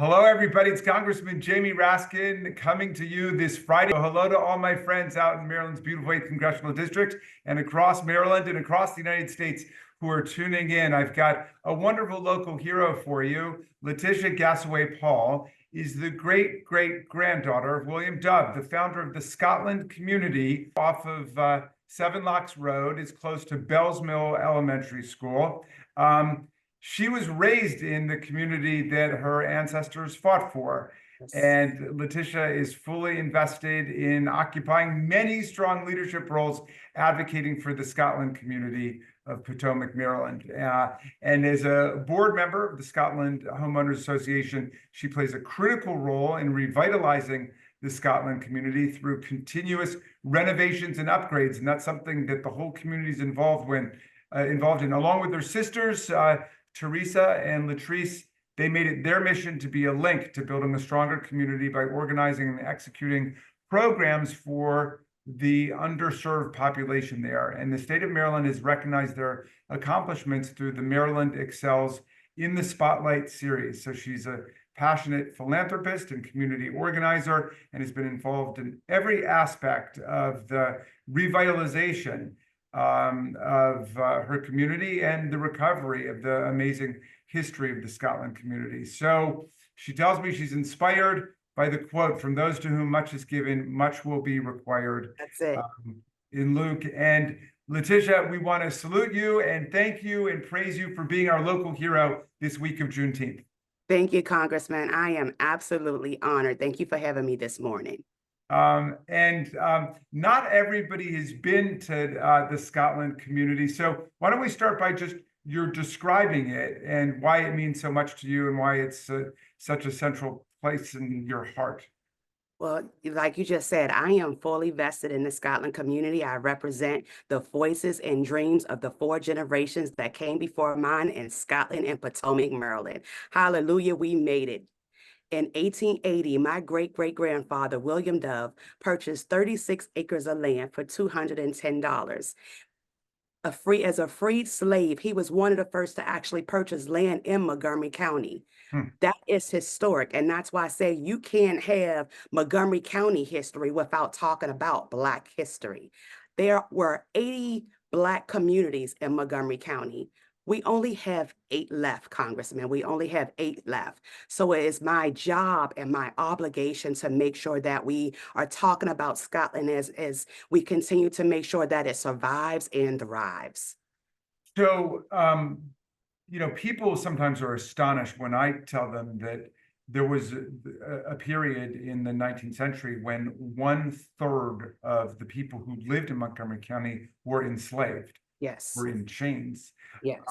Hello, everybody. It's Congressman Jamie Raskin coming to you this Friday. Hello to all my friends out in Maryland's beautiful 8th Congressional District and across Maryland and across the United States who are tuning in. I've got a wonderful local hero for you. LaTisha Gasaway-Paul is the great-great-granddaughter of William Dove, the founder of the Scotland community off of Seven Locks Road. It's close to Bells Mill Elementary School. She was raised in the community that her ancestors fought for. Yes. And LaTisha is fully invested in occupying many strong leadership roles, advocating for the Scotland community of Potomac, Maryland. And as a board member of the Scotland Homeowners Association, she plays a critical role in revitalizing the Scotland community through continuous renovations and upgrades. And that's something that the whole community is involved in, along with their sisters, Teresa and Latrice. They made it their mission to be a link to building a stronger community by organizing and executing programs for the underserved population there. And the state of Maryland has recognized their accomplishments through the Maryland Excels in the Spotlight series. So she's a passionate philanthropist and community organizer and has been involved in every aspect of the revitalization of her community and the recovery of the amazing history of the Scotland community. So she tells me she's inspired by the quote, "From those to whom much is given, much will be required." That's it. In Luke. And LaTisha, we want to salute you and thank you and praise you for being our local hero this week of Juneteenth. Thank you, Congressman. I am absolutely honored. Thank you for having me this morning. Not everybody has been to the Scotland community. So why don't we start by just you're describing it and why it means so much to you and why it's such a central place in your heart. Well, like you just said, I am fully vested in the Scotland community. I represent the voices and dreams of the 4 generations that came before mine in Scotland and Potomac, Maryland. Hallelujah, we made it. In 1880, my great-great-grandfather, William Dove, purchased 36 acres of land for $210. As a freed slave, he was one of the first to actually purchase land in Montgomery County. That is historic, and that's why I say you can't have Montgomery County history without talking about Black history. There were 80 Black communities in Montgomery County. We only have 8 left, Congressman. We only have 8 left. So it is my job and my obligation to make sure that we are talking about Scotland as we continue to make sure that it survives and thrives. So, people sometimes are astonished when I tell them that there was a period in the 19th century when 1/3 of the people who lived in Montgomery County were enslaved. Yes. Were in chains. Yes.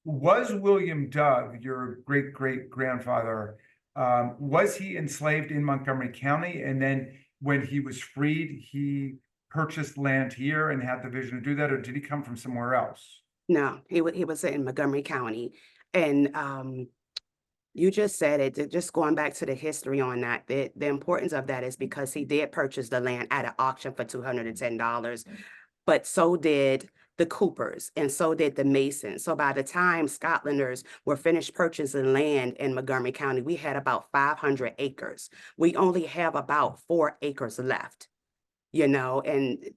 Was William Dove, your great-great-grandfather, was he enslaved in Montgomery County? And then when he was freed, he purchased land here and had the vision to do that, or did he come from somewhere else? No, he was in Montgomery County. And you just said it, just going back to the history on that, the importance of that is because he did purchase the land at an auction for $210, but so did the Coopers, and so did the Masons. So by the time Scotlanders were finished purchasing land in Montgomery County, we had about 500 acres. We only have about 4 acres left, and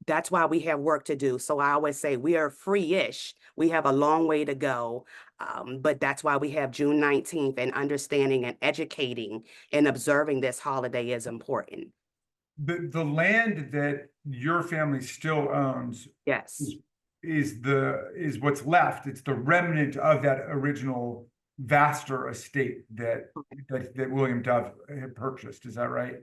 that's why we have work to do. So I always say we are free-ish. We have a long way to go, but that's why we have June 19th, and understanding and educating and observing this holiday is important. The land that your family still owns, yes, is what's left. It's the remnant of that original vaster estate that William Dove had purchased. Is that right?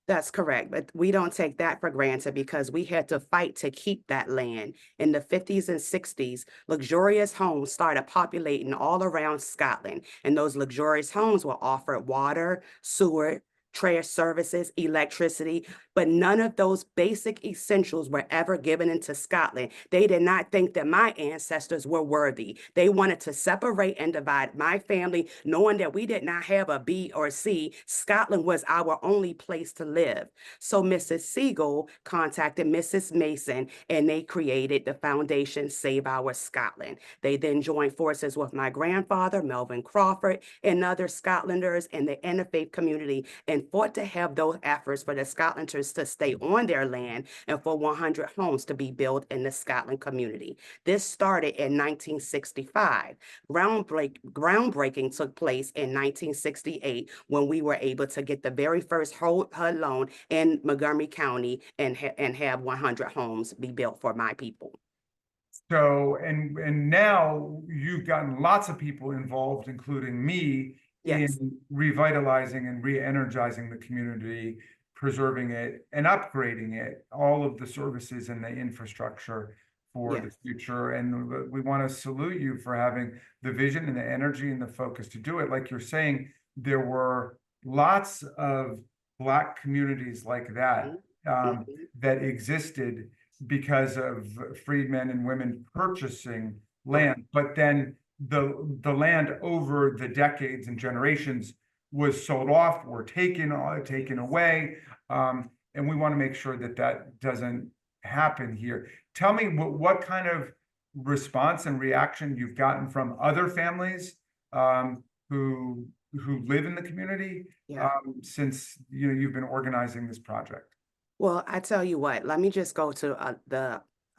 That's correct, but we don't take that for granted because we had to fight to keep that land. In the 50s and 60s, luxurious homes started populating all around Scotland, and those luxurious homes were offered water, sewer, trash services, electricity, but none of those basic essentials were ever given into Scotland. They did not think that my ancestors were worthy. They wanted to separate and divide my family, knowing that we did not have a B or C. Scotland was our only place to live. So Mrs. Siegel contacted Mrs. Mason, and they created the foundation Save Our Scotland. They then joined forces with my grandfather, Melvin Crawford, and other Scotlanders in the interfaith community, and fought to have those efforts for the Scotlanders to stay on their land and for 100 homes to be built in the Scotland community. This started in 1965. Groundbreaking took place in 1968 when we were able to get the very first HUD loan in Montgomery County and have 100 homes be built for my people. So, and now you've gotten lots of people involved, including me, Yes. in revitalizing and re-energizing the community, preserving it and upgrading it, all of the services and the infrastructure for the Yes. future. And we want to salute you for having the vision and the energy and the focus to do it. Like you're saying, there were lots of Black communities like that Mhm. that existed because of freedmen and women purchasing Right. land, but then the land over the decades and generations was sold off or taken away, and we want to make sure that that doesn't happen here. Tell me what kind of response and reaction you've gotten from other families who live in the community Yeah. since you've been organizing this project. Well, I tell you what, let me just go to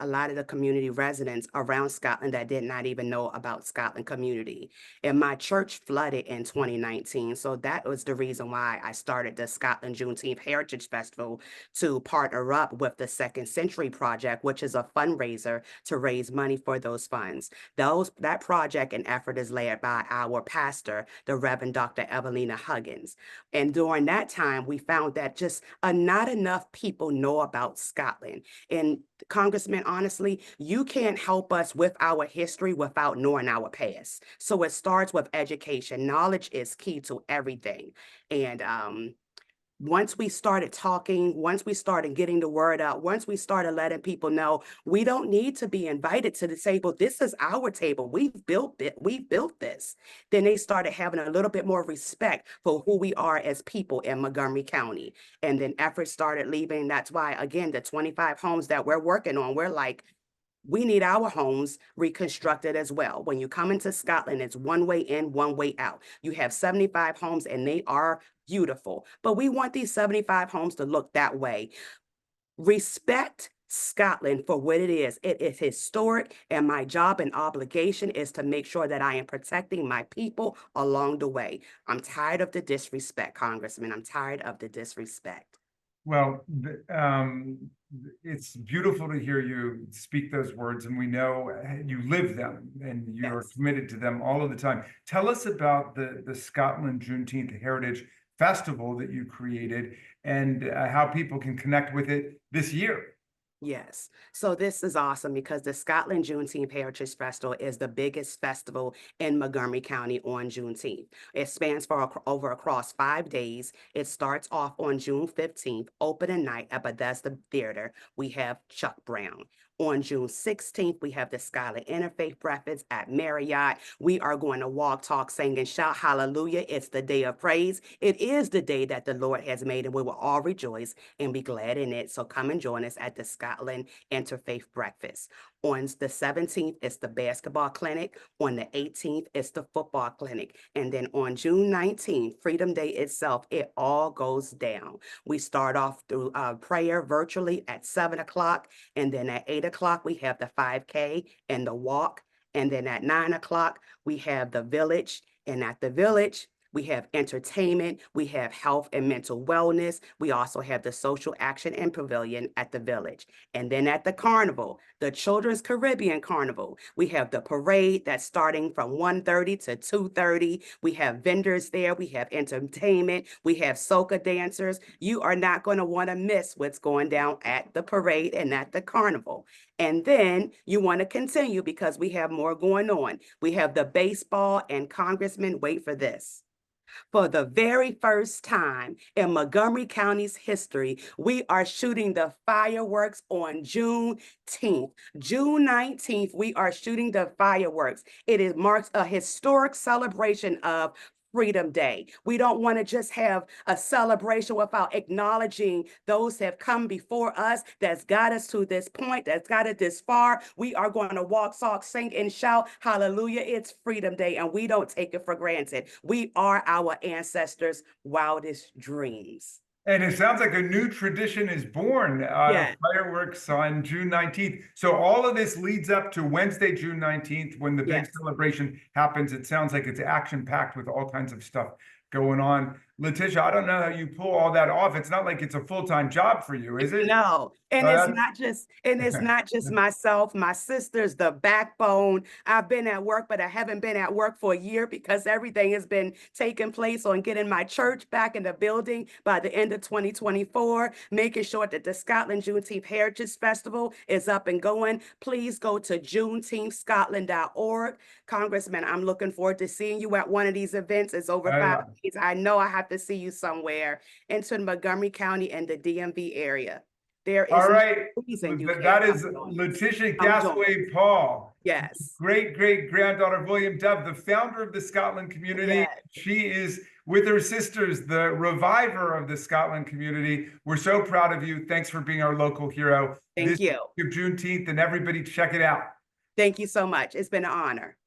a lot of the community residents around Scotland that did not even know about Scotland community. And my church flooded in 2019. So that was the reason why I started the Scotland Juneteenth Heritage Festival to partner up with the Second Century Project, which is a fundraiser to raise money for those funds. That project and effort is led by our pastor, the Reverend Dr. Evelina Huggins. And during that time, we found that just not enough people know about Scotland. And Congressman, honestly, you can't help us with our history without knowing our past. So it starts with education. Knowledge is key to everything. And once we started talking, once we started getting the word out, once we started letting people know we don't need to be invited to the table. This is our table. We've built it. We built this. Then they started having a little bit more respect for who we are as people in Montgomery County. And then efforts started leaving. That's why, again, the 25 homes that we're working on, we're like, we need our homes reconstructed as well. When you come into Scotland, it's one way in, one way out. You have 75 homes and they are beautiful, but we want these 75 homes to look that way. Respect Scotland for what it is. It is historic, and my job and obligation is to make sure that I am protecting my people along the way. I'm tired of the disrespect, Congressman. I'm tired of the disrespect. Well, it's beautiful to hear you speak those words, and we know you live them and you're Yes. committed to them all of the time. Tell us about the Scotland Juneteenth Heritage Festival that you created and how people can connect with it this year. Yes. So this is awesome because the Scotland Juneteenth Heritage Festival is the biggest festival in Montgomery County on Juneteenth. It spans for over across 5 days. It starts off on June 15th, opening night at Bethesda Theater. We have Chuck Brown. On June 16th, we have the Scotland Interfaith Breakfast at Marriott. We are going to walk, talk, sing, and shout hallelujah. It's the day of praise. It is the day that the Lord has made, and we will all rejoice and be glad in it. So come and join us at the Scotland Interfaith Breakfast. On the 17th, it's the basketball clinic. On the 18th, it's the football clinic. And then on June 19th, Freedom Day itself, it all goes down. We start off through prayer virtually at 7 o'clock. And then at 8 o'clock, we have the 5K and the walk. And then at 9 o'clock, we have the village. And at the village, we have entertainment, we have health and mental wellness. We also have the social action and pavilion at the village. And then at the carnival, the Children's Caribbean Carnival, we have the parade that's starting from 1:30 to 2:30. We have vendors there, we have entertainment, we have soca dancers. You are not going to want to miss what's going down at the parade and at the carnival. And then you want to continue because we have more going on. We have the baseball, and Congressman, wait for this. For the very first time in Montgomery County's history, we are shooting the fireworks on Juneteenth. June 19th, we are shooting the fireworks. It marks a historic celebration of Freedom Day. We don't want to just have a celebration without acknowledging those that have come before us, that's got us to this point, that's got it this far. We are going to walk, talk, sing, and shout, hallelujah, it's Freedom Day, and we don't take it for granted. We are our ancestors' wildest dreams. And it sounds like a new tradition is born out of Yeah. fireworks on June 19th. So all of this leads up to Wednesday, June 19th, when the big Yes. celebration happens. It sounds like it's action-packed with all kinds of stuff going on. LaTisha, I don't know how you pull all that off. It's not like it's a full-time job for you, is it? No, and That's- it's not just myself, my sister's the backbone. I've been at work, but I haven't been at work for a year because everything has been taking place on getting my church back in the building by the end of 2024, making sure that the Scotland Juneteenth Heritage Festival is up and going. Please go to juneteenthscotland.org. Congressman, I'm looking forward to seeing you at one of these events. It's over 5 days. I know I have to see you somewhere into Montgomery County and the DMV area. There is All right. no reason you That can't is come join us. LaTisha Come join us. Gasaway-Paul. Yes. Great-great-granddaughter of William Dove, the founder of the Scotland community. Yes. She is, with her sisters, the reviver of the Scotland community. We're so proud of you. Thanks for being our local hero. Thank you. This Juneteenth, and everybody check it out. Thank you so much. It's been an honor.